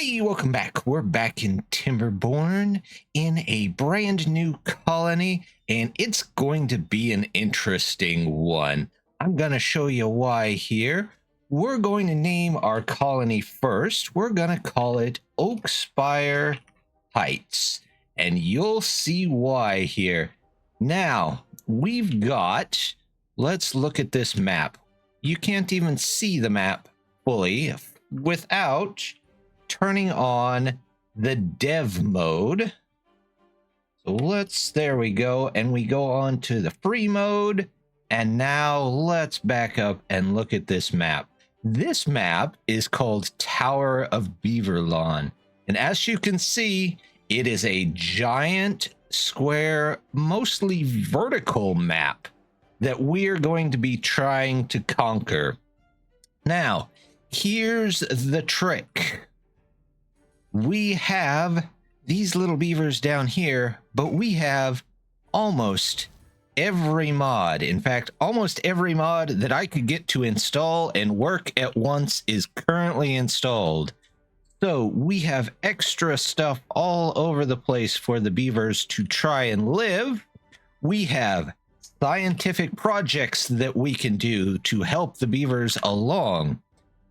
Hey, welcome back. We're back in Timberborn in a brand new colony, and it's going to be an interesting one. I'm going to show you why here. We're going to name our colony first. We're going to call it Oakspire Heights, and you'll see why here. Now, let's look at this map. You can't even see the map fully without turning on the dev mode. So there we go. And we go on to the free mode. And now let's back up and look at this map. This map is called Tower of Beaverlawn. And as you can see, it is a giant square, mostly vertical map that we're going to be trying to conquer. Now, here's the trick. We have these little beavers down here, but we have almost every mod. In fact, almost every mod that I could get to install and work at once is currently installed. So we have extra stuff all over the place for the beavers to try and live. We have scientific projects that we can do to help the beavers along.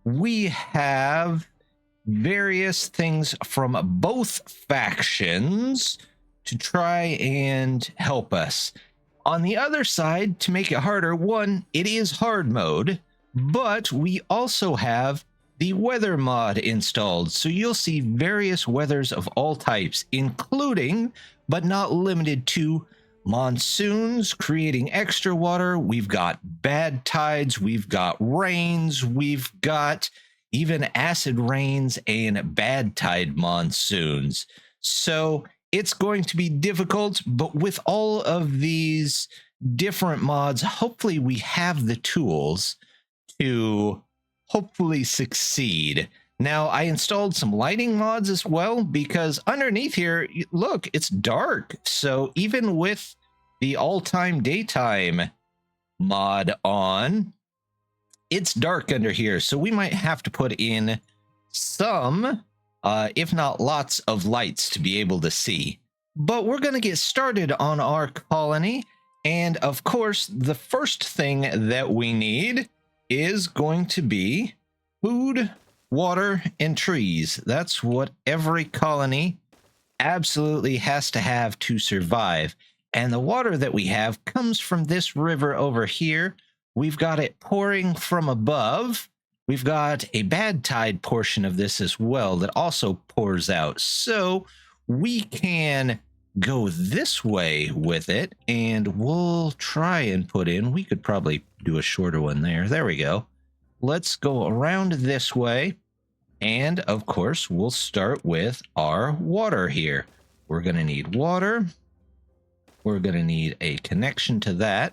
We have various things from both factions to try and help us. On the other side, to make it harder, one, it is hard mode, but we also have the weather mod installed. So you'll see various weathers of all types, including, but not limited to, monsoons creating extra water. We've got bad tides, we've got rains, we've got even acid rains and bad tide monsoons. So it's going to be difficult, but with all of these different mods, hopefully we have the tools to hopefully succeed. Now, I installed some lighting mods as well, because underneath here, look, it's dark. So even with the all-time daytime mod on, it's dark under here. So we might have to put in some, if not lots of lights to be able to see. But we're going to get started on our colony. And of course, the first thing that we need is going to be food, water, and trees. That's what every colony absolutely has to have to survive. And the water that we have comes from this river over here. We've got it pouring from above. We've got a bad tide portion of this as well that also pours out. So we can go this way with it, and we'll try and put in, we could probably do a shorter one there. There we go. Let's go around this way. And of course, we'll start with our water here. We're going to need water. We're going to need a connection to that.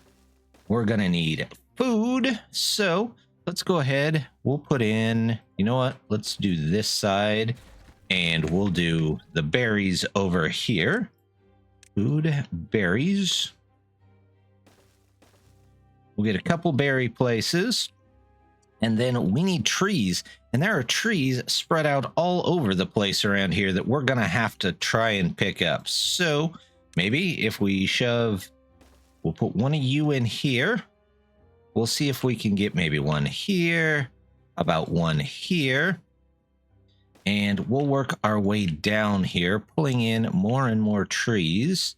We're going to need food. So let's go ahead. We'll put in, you know what? Let's do this side, and we'll do the berries over here. Food, berries. We'll get a couple berry places. And then we need trees, and there are trees spread out all over the place around here that we're going to have to try and pick up. So maybe if we shove, we'll put one of you in here. We'll see if we can get maybe one here, about one here. And we'll work our way down here, pulling in more and more trees.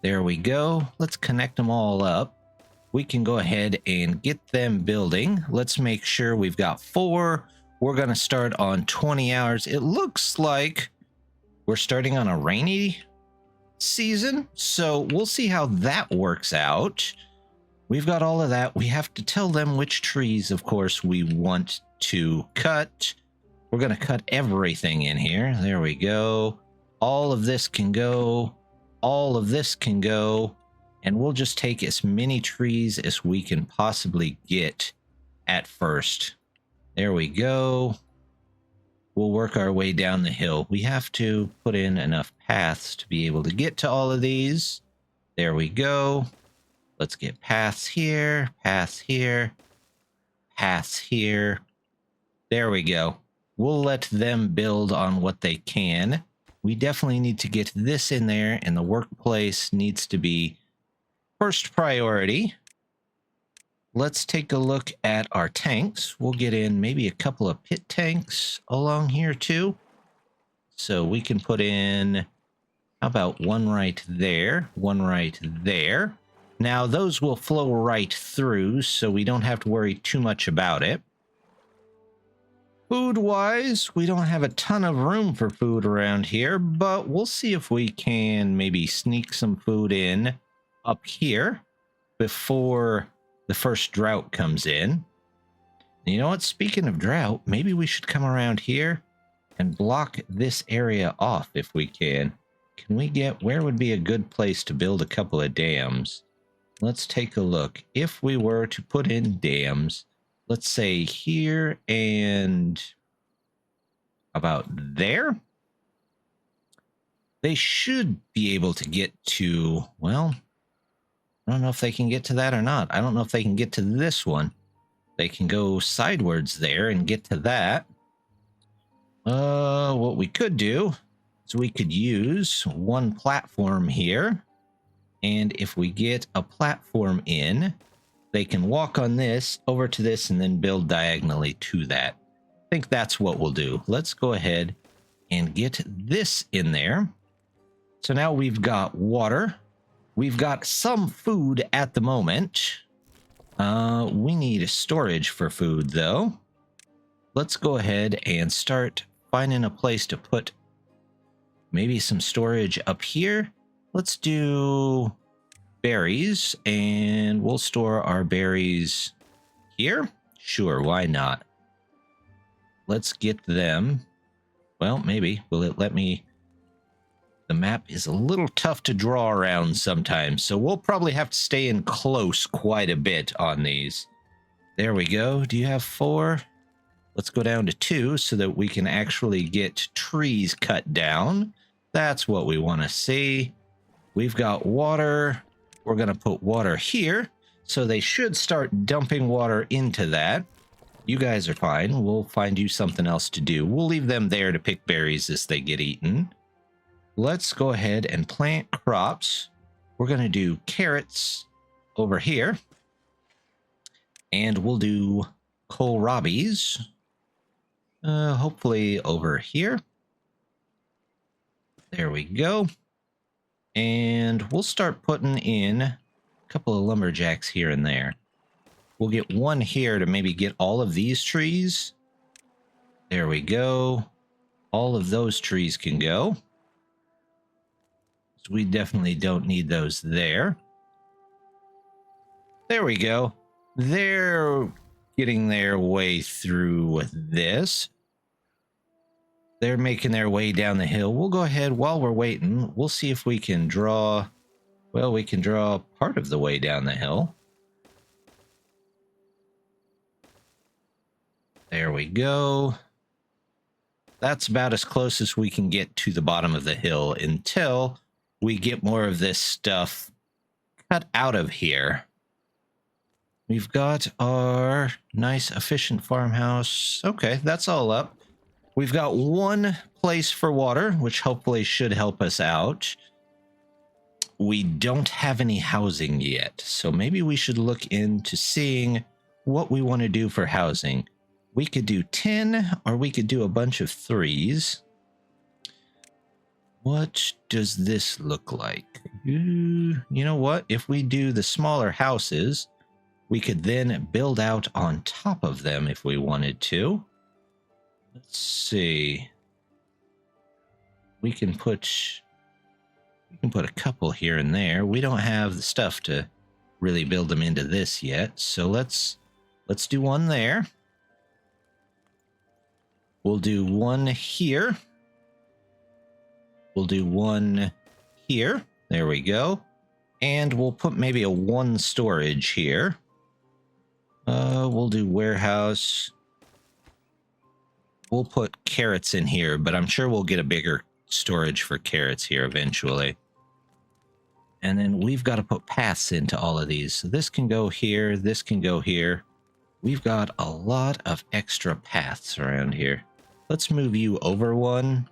There we go. Let's connect them all up. We can go ahead and get them building. Let's make sure we've got 4. We're going to start on 20 hours. It looks like we're starting on a rainy season, so we'll see how that works out. We've got all of that. We have to tell them which trees, of course, we want to cut. We're going to cut everything in here. There we go. All of this can go. All of this can go. And we'll just take as many trees as we can possibly get at first. There we go. We'll work our way down the hill. We have to put in enough paths to be able to get to all of these. There we go. Let's get paths here, paths here, paths here. There we go. We'll let them build on what they can. We definitely need to get this in there, and the workplace needs to be first priority. Let's take a look at our tanks. We'll get in maybe a couple of pit tanks along here too. So we can put in, how about one right there, one right there. Now those will flow right through, so we don't have to worry too much about it. Food-wise, we don't have a ton of room for food around here, but we'll see if we can maybe sneak some food in up here before the first drought comes in. And you know what? Speaking of drought, maybe we should come around here and block this area off if we can. Can we get, where would be a good place to build a couple of dams? Let's take a look. If we were to put in dams, let's say here and about there, they should be able to get to, well, I don't know if they can get to that or not. I don't know if they can get to this one. They can go sidewards there and get to that. What we could do is we could use one platform here. And if we get a platform in, they can walk on this over to this and then build diagonally to that. I think that's what we'll do. Let's go ahead and get this in there. So now we've got water. We've got some food at the moment. We need storage for food though. Let's go ahead and start finding a place to put maybe some storage up here. Let's do berries, and we'll store our berries here. Sure, why not? Let's get them. Well, maybe. Will it let me? The map is a little tough to draw around sometimes, so we'll probably have to stay in close quite a bit on these. There we go. Do you have 4? Let's go down to 2 so that we can actually get trees cut down. That's what we want to see. We've got water. We're going to put water here, so they should start dumping water into that. You guys are fine. We'll find you something else to do. We'll leave them there to pick berries as they get eaten. Let's go ahead and plant crops. We're going to do carrots over here. And we'll do kohlrabies. Hopefully over here. There we go. And we'll start putting in a couple of lumberjacks here and there. We'll get one here to maybe get all of these trees. There we go. All of those trees can go. So we definitely don't need those there. There we go. They're getting their way through this. They're making their way down the hill. We'll go ahead while we're waiting. We'll see if we can draw. Well, we can draw part of the way down the hill. There we go. That's about as close as we can get to the bottom of the hill until we get more of this stuff cut out of here. We've got our nice efficient farmhouse. Okay, that's all up. We've got one place for water, which hopefully should help us out. We don't have any housing yet, so maybe we should look into seeing what we want to do for housing. We could do 10, or we could do a bunch of 3s. What does this look like? You know what? If we do the smaller houses, we could then build out on top of them if we wanted to. Let's see. We can put a couple here and there. We don't have the stuff to really build them into this yet, so let's do one there. We'll do one here. We'll do one here. There we go. And we'll put maybe a 1 storage here. We'll do warehouse. We'll put carrots in here, but I'm sure we'll get a bigger storage for carrots here eventually. And then we've got to put paths into all of these. So this can go here. This can go here. We've got a lot of extra paths around here. Let's move you over one.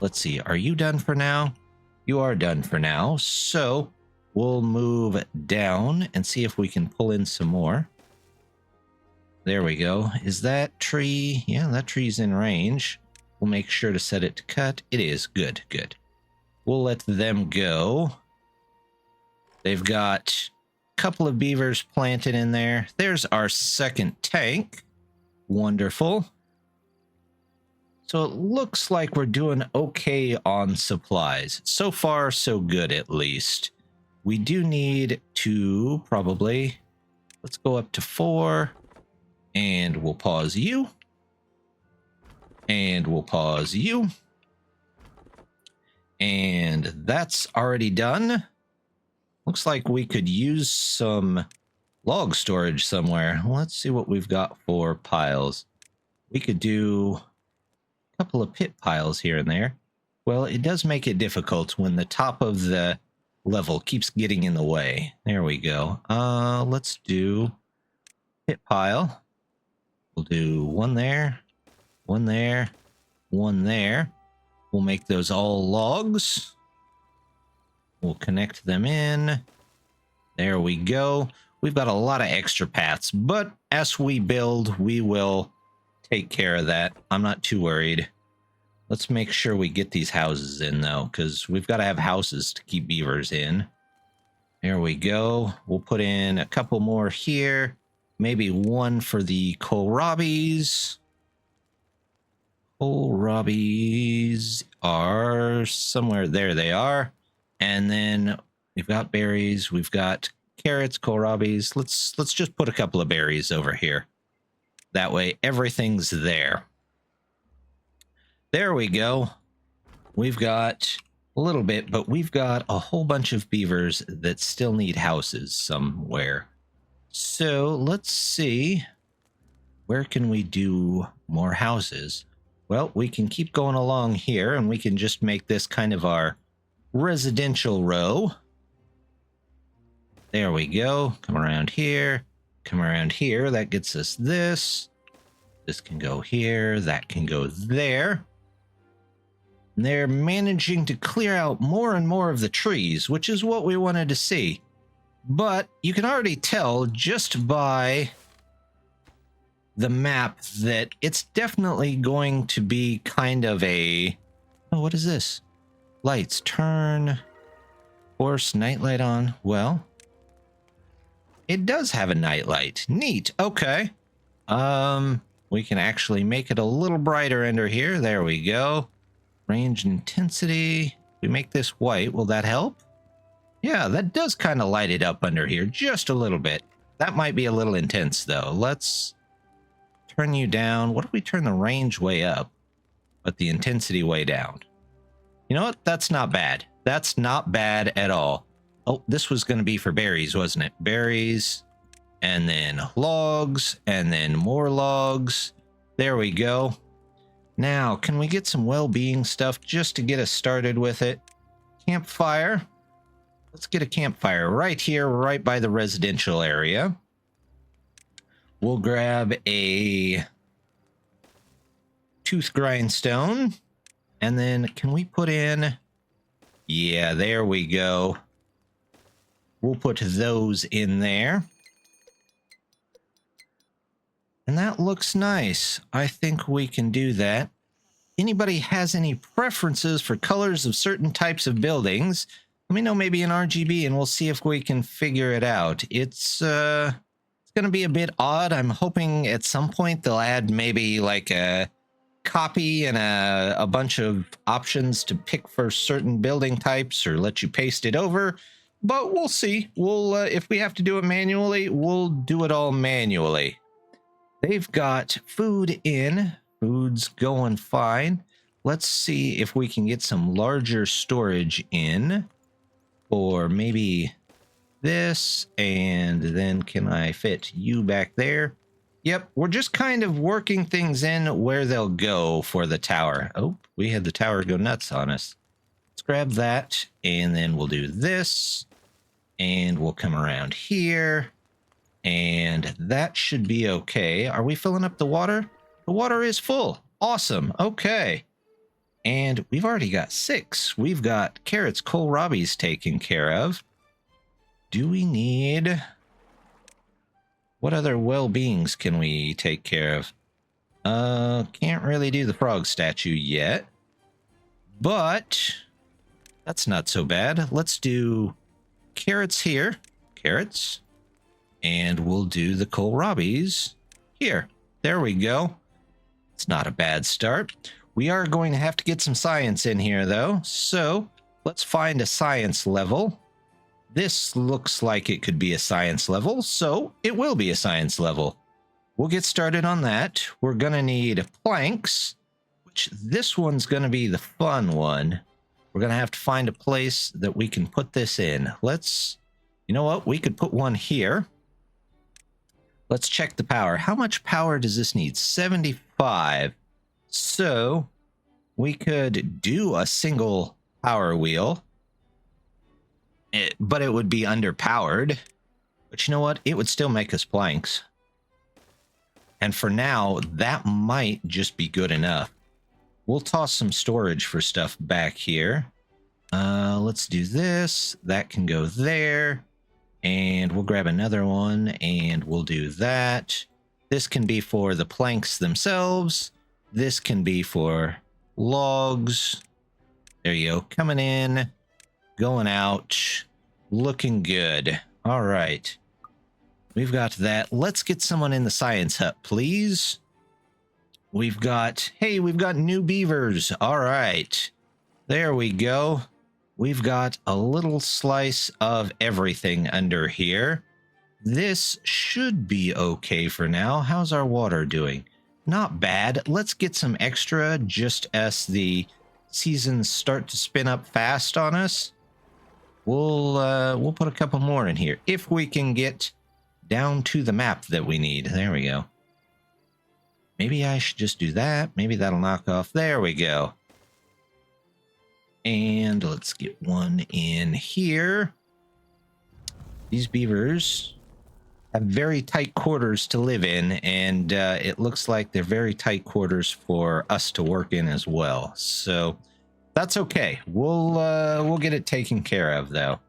Let's see, are you done for now? You are done for now. So we'll move down and see if we can pull in some more. There we go. Is that tree? Yeah, that tree's in range. We'll make sure to set it to cut. It is. Good, good. We'll let them go. They've got a couple of beavers planted in there. There's our second tank. Wonderful. So it looks like we're doing okay on supplies. So far, so good, at least. We do need to probably... Let's go up to 4. And we'll pause you. And we'll pause you. And that's already done. Looks like we could use some log storage somewhere. Let's see what we've got for piles. We could do a couple of pit piles here and there. Well, it does make it difficult when the top of the level keeps getting in the way. There we go. Let's do pit pile. We'll do one there, one there, one there. We'll make those all logs. We'll connect them in. There we go. We've got a lot of extra paths, but as we build, we will take care of that. I'm not too worried. Let's make sure we get these houses in, though, because we've got to have houses to keep beavers in. There we go. We'll put in a couple more here. Maybe one for the kohlrabis. Kohlrabis are somewhere. There they are. And then we've got berries. We've got carrots, kohlrabis. Let's just put a couple of berries over here. That way everything's there. There we go. We've got a little bit, but we've got a whole bunch of beavers that still need houses somewhere. So let's see, where can we do more houses? Well, we can keep going along here and we can just make this kind of our residential row. There we go. Come around here. Come around here. That gets us this. This can go here. That can go there. And they're managing to clear out more and more of the trees, which is what we wanted to see. But you can already tell just by the map that it's definitely going to be kind of a... Oh, what is this? Lights, turn, force, nightlight on. Well, it does have a nightlight. Neat. Okay. We can actually make it a little brighter under here. There we go. Range and intensity. We make this white. Will that help? Yeah, that does kind of light it up under here just a little bit. That might be a little intense, though. Let's turn you down. What if we turn the range way up, but the intensity way down? You know what? That's not bad. That's not bad at all. Oh, this was going to be for berries, wasn't it? Berries, and then logs, and then more logs. There we go. Now, can we get some well-being stuff just to get us started with it? Campfire. Let's get a campfire right here, right by the residential area. We'll grab a tooth grindstone. And then can we put in... Yeah, there we go. We'll put those in there. And that looks nice. I think we can do that. Anybody has any preferences for colors of certain types of buildings? Let me know maybe in RGB and we'll see if we can figure it out. It's going to be a bit odd. I'm hoping at some point they'll add maybe like a copy and a bunch of options to pick for certain building types or let you paste it over. But we'll see. We'll if we have to do it manually, we'll do it all manually. They've got food in. Food's going fine. Let's see if we can get some larger storage in. Or maybe this, and then can I fit you back there? Yep, we're just kind of working things in where they'll go for the tower. Oh, we had the tower go nuts on us. Let's grab that, and then we'll do this, and we'll come around here, and that should be okay. Are we filling up the water? The water is full. Awesome. Okay. And we've already got 6. We've got carrots, kohlrabies taken care of. Do we need... What other well-beings can we take care of? Can't really do the frog statue yet. But that's not so bad. Let's do carrots here. Carrots. And we'll do the kohlrabies here. There we go. It's not a bad start. We are going to have to get some science in here, though. So let's find a science level. This looks like it could be a science level, so it will be a science level. We'll get started on that. We're going to need planks, which this one's going to be the fun one. We're going to have to find a place that we can put this in. Let's, you know what? We could put one here. Let's check the power. How much power does this need? 75. So we could do a single power wheel, but it would be underpowered. But you know what? It would still make us planks. And for now, that might just be good enough. We'll toss some storage for stuff back here. Let's do this. That can go there. And we'll grab another one and we'll do that. This can be for the planks themselves. This can be for logs. There you go. Coming in, going out, looking good. All right. We've got that. Let's get someone in the science hut, please. We've got new beavers. All right. There we go. We've got a little slice of everything under here. This should be okay for now. How's our water doing? Not bad. Let's get some extra just as the seasons start to spin up fast on us. We'll put a couple more in here if we can get down to the map that we need. There we go. Maybe I should just do that. Maybe that'll knock off. There we go. And let's get one in here. These beavers have very tight quarters to live in, and it looks like they're very tight quarters for us to work in as well. So that's okay. We'll get it taken care of, though.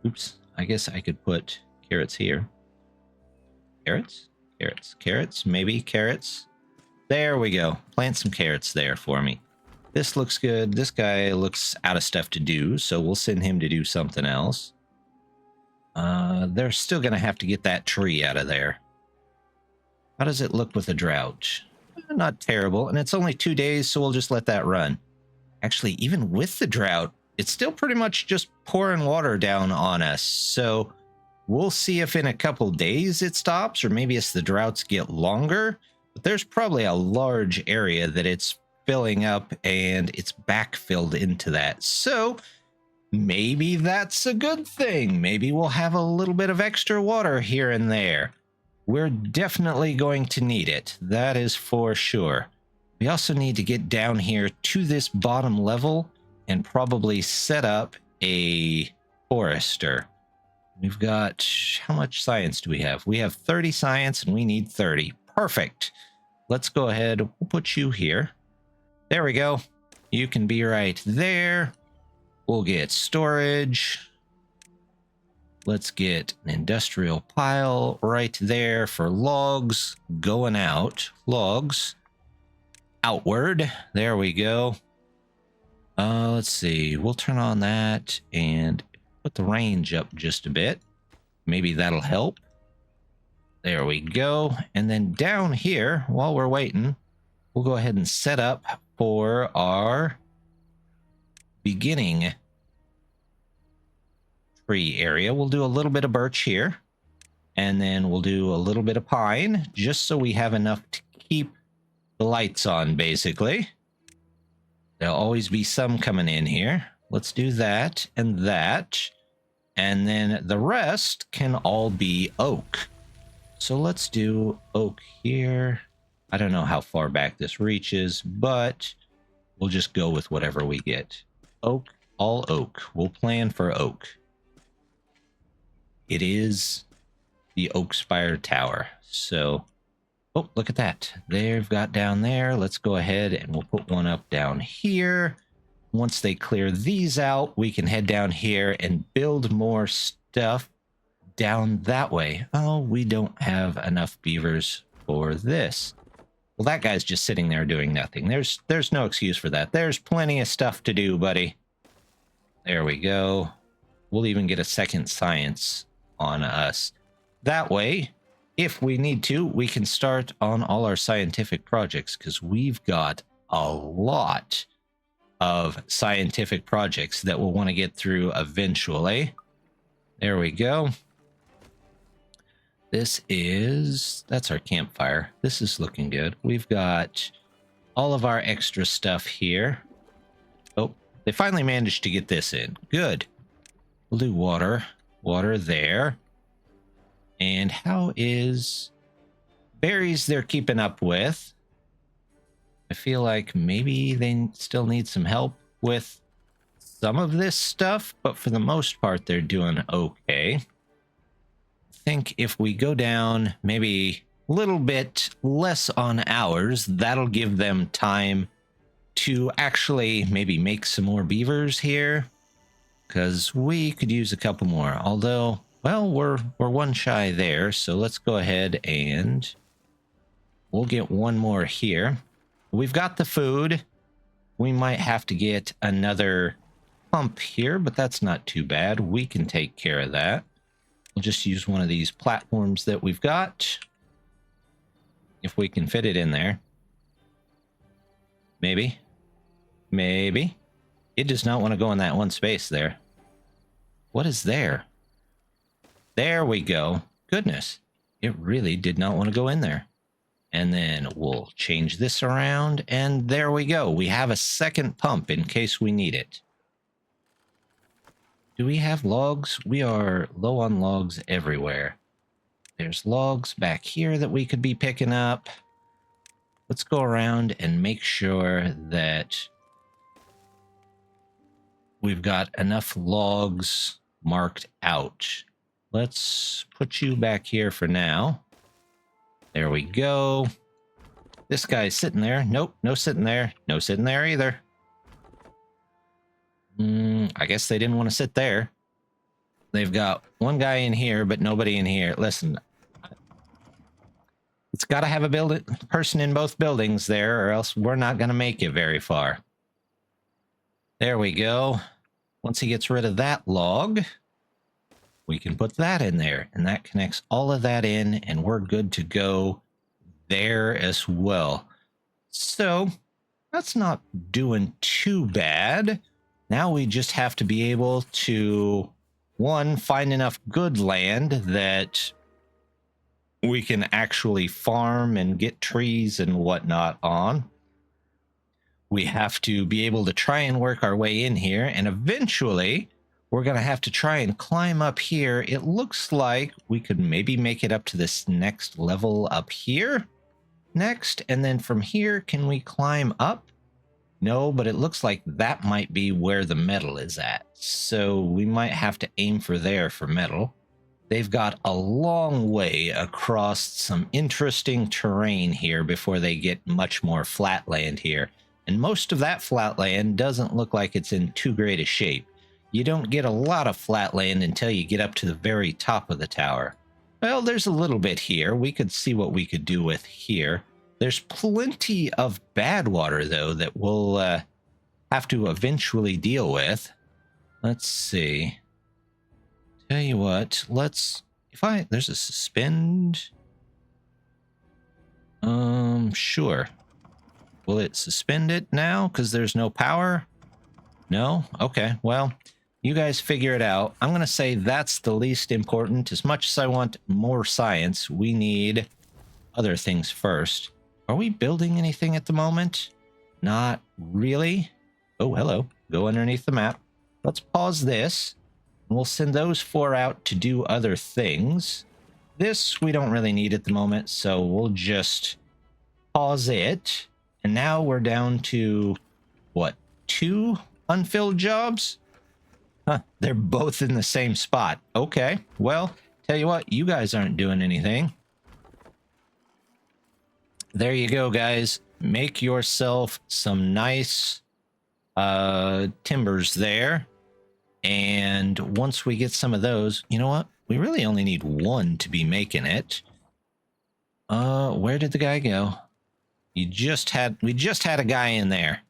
Oops. I guess I could put carrots here. Carrots? Carrots. Carrots? Maybe carrots? There we go. Plant some carrots there for me. This looks good. This guy looks out of stuff to do, so we'll send him to do something else. They're still going to have to get that tree out of there. How does it look with a drought? Not terrible, and it's only 2 days, so we'll just let that run. Actually, even with the drought, it's still pretty much just pouring water down on us, so we'll see if in a couple days it stops, or maybe as the droughts get longer. But there's probably a large area that it's filling up, and it's backfilled into that. So maybe that's a good thing. Maybe we'll have a little bit of extra water here and there. We're definitely going to need it. That is for sure. We also need to get down here to this bottom level and probably set up a forester. We've got, how much science do we have? We have 30 science and we need 30. Perfect. Let's go ahead. We'll put you here. There we go. You can be right there. We'll get storage. Let's get an industrial pile right there for logs going out. Logs outward. There we go. Let's see. We'll turn on that and put the range up just a bit. Maybe that'll help. There we go. And then down here, while we're waiting, we'll go ahead and set up for our beginning tree area. We'll do a little bit of birch here, and then we'll do a little bit of pine, just so we have enough to keep the lights on, basically. There'll always be some coming in here. Let's do that and that, and then the rest can all be oak. So let's do oak here. I don't know how far back this reaches, but we'll just go with whatever we get. Oak, all oak. We'll plan for oak. It is the Oakspire Tower. So Oh, look at that. They've got down there. Let's go ahead and we'll put one up down here. Once they clear these out, we can head down here and build more stuff down that way. Oh, we don't have enough beavers for this. Well, that guy's just sitting there doing nothing. There's no excuse for that. There's plenty of stuff to do, buddy. There we go. We'll even get a second science on us. That way, if we need to, we can start on all our scientific projects, because we've got a lot of scientific projects that we'll want to get through eventually. There we go. That's our campfire. This is looking good. We've got all of our extra stuff here. Oh, they finally managed to get this in. Good. We'll do water. Water there. And how is berries they're keeping up with? I feel like maybe they still need some help with some of this stuff, but for the most part, they're doing okay. I think if we go down maybe a little bit less on hours, that'll give them time to actually maybe make some more beavers here, because we could use a couple more. Although, well, we're one shy there, so let's go ahead and we'll get one more here. We've got the food. We might have to get another pump here, but that's not too bad. We can take care of that. We'll just use one of these platforms that we've got, if we can fit it in there. Maybe. Maybe. It does not want to go in that one space there. What is there? There we go. Goodness. It really did not want to go in there. And then we'll change this around, and there we go. We have a second pump in case we need it. Do we have logs? We are low on logs everywhere. There's logs back here that we could be picking up. Let's go around and make sure that we've got enough logs marked out. Let's put you back here for now. There we go. This guy's sitting there. Nope, no sitting there. No sitting there either. I guess they didn't want to sit there. They've got one guy in here, but nobody in here. Listen, it's got to have a person in both buildings there, or else we're not going to make it very far. There we go. Once he gets rid of that log, we can put that in there, and that connects all of that in, and we're good to go there as well. So that's not doing too bad. Now we just have to be able to, one, find enough good land that we can actually farm and get trees and whatnot on. We have to be able to try and work our way in here, and eventually we're going to have to try and climb up here. It looks like we could maybe make it up to this next level up here next, and then from here, can we climb up? No, but it looks like that might be where the metal is at. So we might have to aim for there for metal. They've got a long way across some interesting terrain here before they get much more flat land here. And most of that flat land doesn't look like it's in too great a shape. You don't get a lot of flat land until you get up to the very top of the tower. Well, there's a little bit here. We could see what we could do with here. There's plenty of bad water, though, that we'll have to eventually deal with. Let's see. Tell you what, there's a suspend. Sure. Will it suspend it now because there's no power? No? Okay, well, you guys figure it out. I'm going to say that's the least important. As much as I want more science, we need other things first. Are we building anything at the moment? Not really. Oh, hello. Go underneath the map. Let's pause this. And we'll send those 4 out to do other things. This we don't really need at the moment, so we'll just pause it. And now we're down to, what, 2 unfilled jobs? Huh, they're both in the same spot. Okay, well, tell you what, you guys aren't doing anything. there you go, guys. Make yourself some nice timbers there. And once we get some of those, you know what? We really only need one to be making it. Where did the guy go? We just had a guy in there.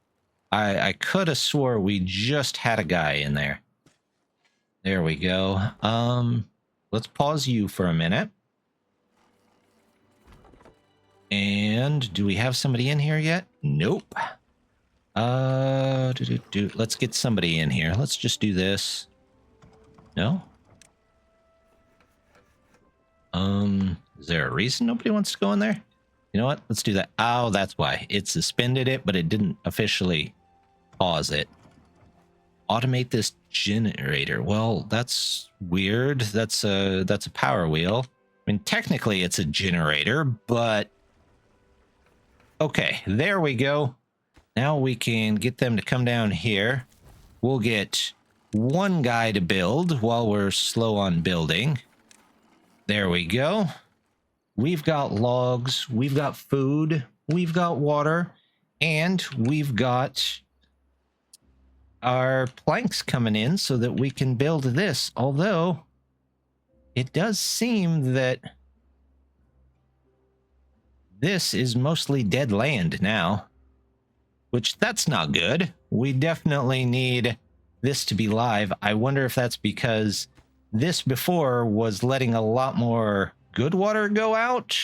I could have swore we just had a guy in there. There we go. Let's pause you for a minute. And do we have somebody in here yet? Nope. Let's get somebody in here. Let's just do this. No? Is there a reason nobody wants to go in there? You know what? Let's do that. Oh, that's why. It suspended it, but it didn't officially pause it. Automate this generator. Well, that's weird. That's a power wheel. I mean, technically it's a generator, but okay, there we go. Now we can get them to come down here. We'll get one guy to build while we're slow on building. There we go. We've got logs, we've got food, we've got water, and we've got our planks coming in so that we can build this. Although it does seem that this is mostly dead land now, which that's not good. We definitely need this to be live. I wonder if that's because this before was letting a lot more good water go out.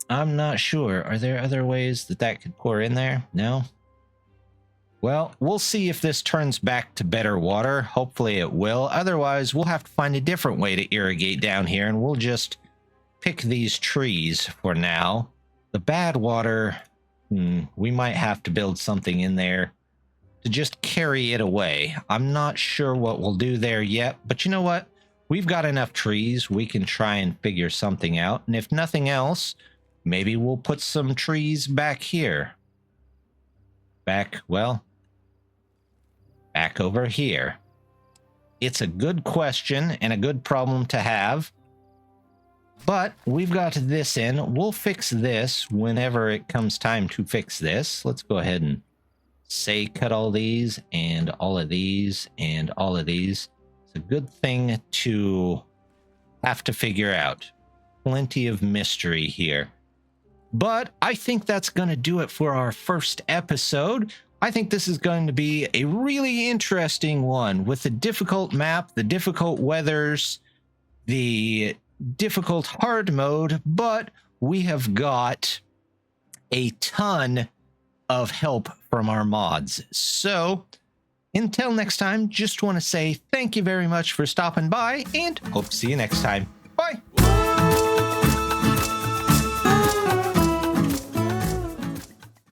I'm not sure. Are there other ways that could pour in there? No? Well, we'll see if this turns back to better water. Hopefully it will. Otherwise, we'll have to find a different way to irrigate down here, and we'll just pick these trees for now. The bad water, we might have to build something in there to just carry it away. I'm not sure what we'll do there yet, but you know what? We've got enough trees. We can try and figure something out. And if nothing else, maybe we'll put some trees back here. Back over here. It's a good question and a good problem to have. But we've got this in. We'll fix this whenever it comes time to fix this. Let's go ahead and say cut all these and all of these and all of these. It's a good thing to have to figure out. Plenty of mystery here. But I think that's going to do it for our first episode. I think this is going to be a really interesting one with the difficult map, the difficult weathers, the difficult hard mode, but we have got a ton of help from our mods. So until next time, just want to say thank you very much for stopping by and hope to see you next time.